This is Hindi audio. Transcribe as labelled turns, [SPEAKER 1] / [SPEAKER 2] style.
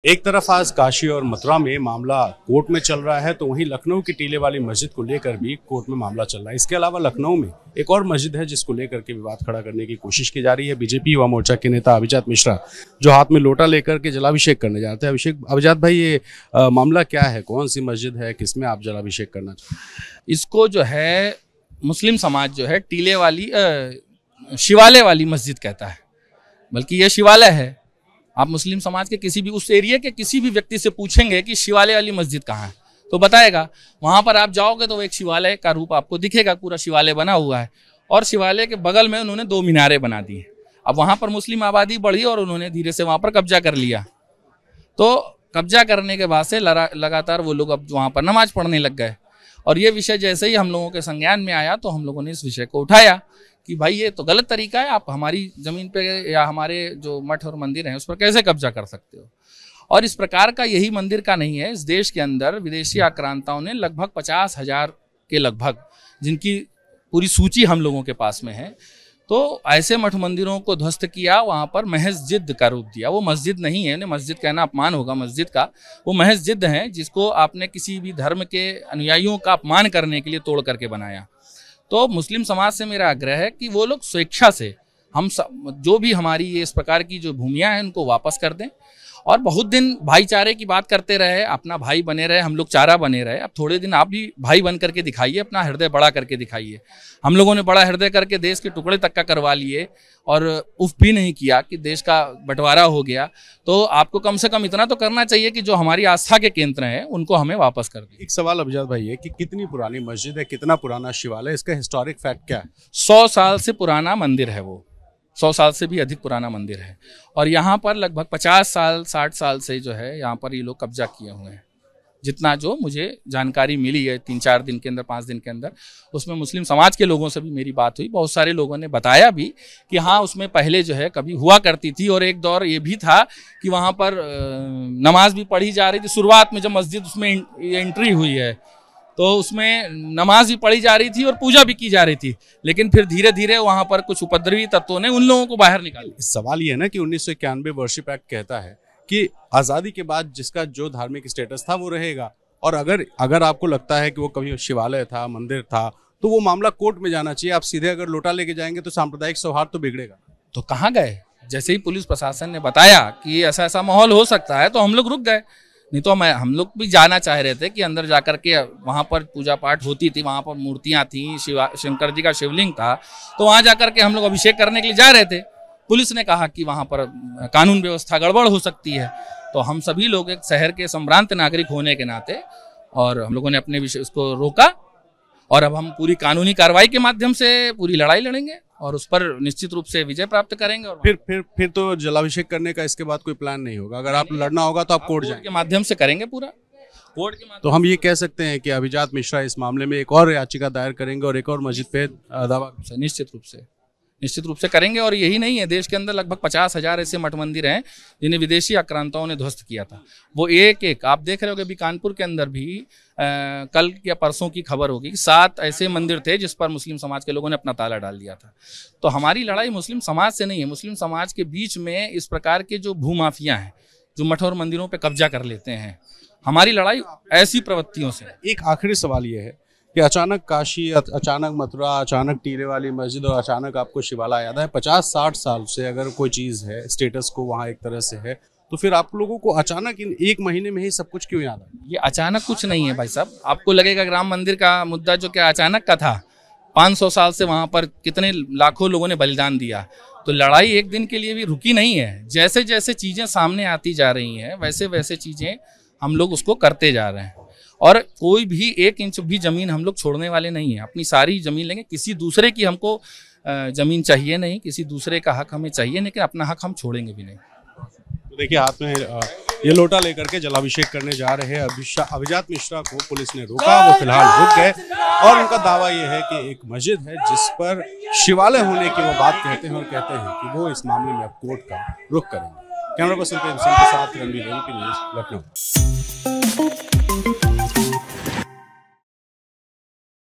[SPEAKER 1] एक तरफ आज काशी और मथुरा में मामला कोर्ट में चल रहा है, तो वहीं लखनऊ की टीले वाली मस्जिद को लेकर भी कोर्ट में मामला चल रहा है। इसके अलावा लखनऊ में एक और मस्जिद है जिसको लेकर के विवाद खड़ा करने की कोशिश की जा रही है। बीजेपी युवा मोर्चा के नेता अभिजात मिश्रा जो हाथ में लोटा लेकर के जलाभिषेक करने जाते हैं। अभिजात भाई, ये मामला क्या है? कौन सी मस्जिद है? किसमें आप जलाभिषेक करना चाहते हैं?
[SPEAKER 2] इसको जो है मुस्लिम समाज जो है टीले वाली शिवालय वाली मस्जिद कहता है, बल्कि ये शिवालय है। आप मुस्लिम समाज के किसी भी उस एरिया के किसी भी व्यक्ति से पूछेंगे कि शिवालय वाली मस्जिद कहाँ है, तो बताएगा। वहां पर आप जाओगे तो एक शिवालय का रूप आपको दिखेगा, पूरा शिवालय बना हुआ है और शिवालय के बगल में उन्होंने 2 मीनारें बना दी है। अब वहां पर मुस्लिम आबादी बढ़ी और उन्होंने धीरे से वहां पर कब्जा कर लिया। तो कब्जा करने के बाद से लगातार वो लोग अब वहां पर नमाज पढ़ने लग गए और ये विषय जैसे ही हम लोगों के संज्ञान में आया तो हम लोगों ने इस विषय को उठाया कि भाई ये तो गलत तरीका है, आप हमारी जमीन पे या हमारे जो मठ और मंदिर हैं उस पर कैसे कब्जा कर सकते हो। और इस प्रकार का यही मंदिर का नहीं है, इस देश के अंदर विदेशी आक्रांताओं ने लगभग 50,000 के लगभग, जिनकी पूरी सूची हम लोगों के पास में है, तो ऐसे मठ मंदिरों को ध्वस्त किया, वहाँ पर महज जिद्द का रूप दिया। वो मस्जिद नहीं है, उन्हें मस्जिद कहना अपमान होगा मस्जिद का, वो महज जिद्द है जिसको आपने किसी भी धर्म के अनुयायियों का अपमान करने के लिए तोड़ करके बनाया। तो मुस्लिम समाज से मेरा आग्रह है कि वो लोग स्वेच्छा से हम जो भी हमारी ये इस प्रकार की जो भूमियाँ हैं उनको वापस कर दें। और बहुत दिन भाईचारे की बात करते रहे, अपना भाई बने रहे, हम लोग चारा बने रहे। अब थोड़े दिन आप भी भाई बन करके दिखाइए, अपना हृदय बड़ा करके दिखाइए। हम लोगों ने बड़ा हृदय करके देश के टुकड़े तक का करवा लिए और उफ भी नहीं किया कि देश का बंटवारा हो गया। तो आपको कम से कम इतना तो करना चाहिए कि जो हमारी आस्था के केंद्र हैं उनको हमें वापस कर दें।
[SPEAKER 1] एक सवाल अभिजात भाई है कि कितनी पुरानी मस्जिद है, कितना पुराना शिवालय, इसका हिस्टोरिक फैक्ट क्या है?
[SPEAKER 2] 100 साल से पुराना मंदिर है, वो 100 साल से भी अधिक पुराना मंदिर है। और यहाँ पर लगभग 50 साल 60 साल से जो है यहाँ पर ये लोग कब्जा किए हुए हैं। जितना जो मुझे जानकारी मिली है 3-4 दिन के अंदर, 5 दिन के अंदर, उसमें मुस्लिम समाज के लोगों से भी मेरी बात हुई। बहुत सारे लोगों ने बताया भी कि हाँ, उसमें पहले जो है कभी हुआ करती थी और एक दौर ये भी था कि वहाँ पर नमाज भी पढ़ी जा रही थी। शुरुआत में जब मस्जिद उसमें एंट्री हुई है तो उसमें नमाज भी पढ़ी जा रही थी और पूजा भी की जा रही थी, लेकिन फिर धीरे धीरे वहां पर कुछ उपद्रवी तत्वों ने उन लोगों को बाहर निकाला।
[SPEAKER 1] सवाल ये है ना कि 1991 वर्शिप एक्ट कहता है कि आज़ादी के बाद जिसका जो धार्मिक स्टेटस था वो रहेगा, और अगर आपको लगता है कि वो कभी शिवालय था, मंदिर था, तो वो मामला कोर्ट में जाना चाहिए। आप सीधे अगर लोटा लेके जाएंगे तो सांप्रदायिक सौहार्द तो बिगड़ेगा।
[SPEAKER 2] तो कहाँ गए? जैसे ही पुलिस प्रशासन ने बताया कि ऐसा ऐसा माहौल हो सकता है तो हम लोग रुक गए। नहीं तो हम लोग भी जाना चाह रहे थे कि अंदर जाकर के वहाँ पर पूजा पाठ होती थी, वहाँ पर मूर्तियाँ थी, शंकर जी का शिवलिंग था, तो वहाँ जाकर के हम लोग अभिषेक करने के लिए जा रहे थे। पुलिस ने कहा कि वहाँ पर कानून व्यवस्था गड़बड़ हो सकती है। तो हम सभी लोग एक शहर के संभ्रांत नागरिक होने के नाते और हम लोगों ने अपने विषय उसको रोका और अब हम पूरी कानूनी कार्रवाई के माध्यम से पूरी लड़ाई लड़ेंगे और उस पर निश्चित रूप से विजय प्राप्त करेंगे। और
[SPEAKER 1] फिर तो जलाभिषेक करने का इसके बाद कोई प्लान नहीं होगा? अगर आप लड़ना होगा तो आप कोर्ट
[SPEAKER 2] के माध्यम से करेंगे, पूरा कोर्ट के माध्यम।
[SPEAKER 1] तो हम ये कह सकते हैं कि अभिजात मिश्रा इस मामले में एक और याचिका दायर करेंगे और एक और मस्जिद पे दावा निश्चित रूप से करेंगे। और यही नहीं है, देश के अंदर लगभग 50,000 ऐसे मठ मंदिर हैं जिन्हें विदेशी आक्रांताओं ने ध्वस्त किया था। वो एक आप देख रहे हो कि अभी कानपुर के अंदर भी कल या परसों की खबर होगी कि 7 ऐसे मंदिर थे जिस पर मुस्लिम समाज के लोगों ने अपना ताला डाल दिया था। तो हमारी लड़ाई मुस्लिम समाज से नहीं है। मुस्लिम समाज के बीच में इस प्रकार के जो भूमाफिया हैं, जो मठ और मंदिरों पर कब्जा कर लेते हैं, हमारी लड़ाई ऐसी प्रवृत्तियों से। एक आखिरी सवाल ये है कि अचानक काशी, अचानक मथुरा, अचानक टीले वाली मस्जिद और अचानक आपको शिवालय याद है। 50-60 साल से अगर कोई चीज़ है, स्टेटस को वहाँ एक तरह से है, तो फिर आप लोगों को अचानक इन 1 महीने में ही सब कुछ क्यों याद है?
[SPEAKER 2] ये अचानक कुछ नहीं है भाई साहब। आपको लगेगा राम मंदिर का मुद्दा जो क्या अचानक का था? 500 साल से वहाँ पर कितने लाखों लोगों ने बलिदान दिया। तो लड़ाई एक दिन के लिए भी रुकी नहीं है। जैसे जैसे चीज़ें सामने आती जा रही हैं वैसे वैसे चीज़ें हम लोग उसको करते जा रहे हैं और कोई भी 1 इंच भी जमीन हम लोग छोड़ने वाले नहीं है। अपनी सारी जमीन लेंगे। किसी दूसरे की हमको जमीन चाहिए नहीं, किसी दूसरे का हक हमें चाहिए, लेकिन अपना हक हम छोड़ेंगे भी नहीं।
[SPEAKER 1] तो देखिए, हाथ में ये लोटा लेकर के जलाभिषेक करने जा रहे हैं अभिजात मिश्रा को पुलिस ने रोका। वो फिलहाल रुक गए और उनका दावा ये है कि एक मस्जिद है जिस पर शिवालय होने की वो बात कहते हैं और कहते हैं कि वो इस मामले में अब कोर्ट का रुख करेंगे। कैमरा पर्सन के साथ रणवीर न्यूज़ लखनऊ।